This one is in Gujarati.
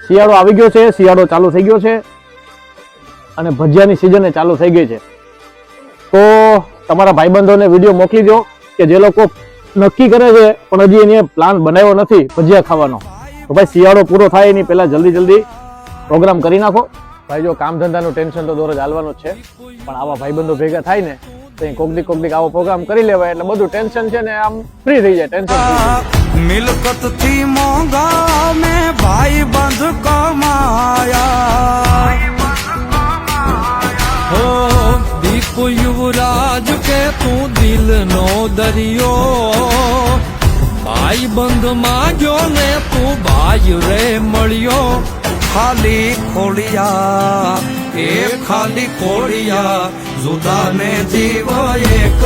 શિયાળો આવી ગયો છે, શિયાળો ચાલુ થઈ ગયો છે અને ભજીયાની સિઝન ચાલુ થઈ ગઈ છે. તો તમારા ભાઈબંધોને વિડીયો મોકલી દો કે જે લોકો નક્કી કરે છે પણ હજી એને પ્લાન બનાવ્યો નથી ભજીયા ખાવાનો. તો ભાઈ શિયાળો પૂરો થાય એની પહેલા જલ્દી પ્રોગ્રામ કરી નાખો. ભાઈ જો કામ ધંધાનું ટેન્શન તો દરરોજ હાલવાનું જ છે, પણ આવા ભાઈબંધો ભેગા થાય ને તો કોકદીક આવો પ્રોગ્રામ કરી લેવાય એટલે બધું ટેન્શન છે ને આમ ફ્રી થઈ જાય. ટેન્શન મિલકત થી મોંઘા મેં ભાઈ બંધ કમાયા હો દીપુ યુવરાજ કે તું દિલ નો દરિયો ભાઈ બંધ માંગ્યો ને તું ભાઈ રે મળ્યો ખાલી ખોડિયા એ ખાલી ખોડિયા જુદા ને જીવ એક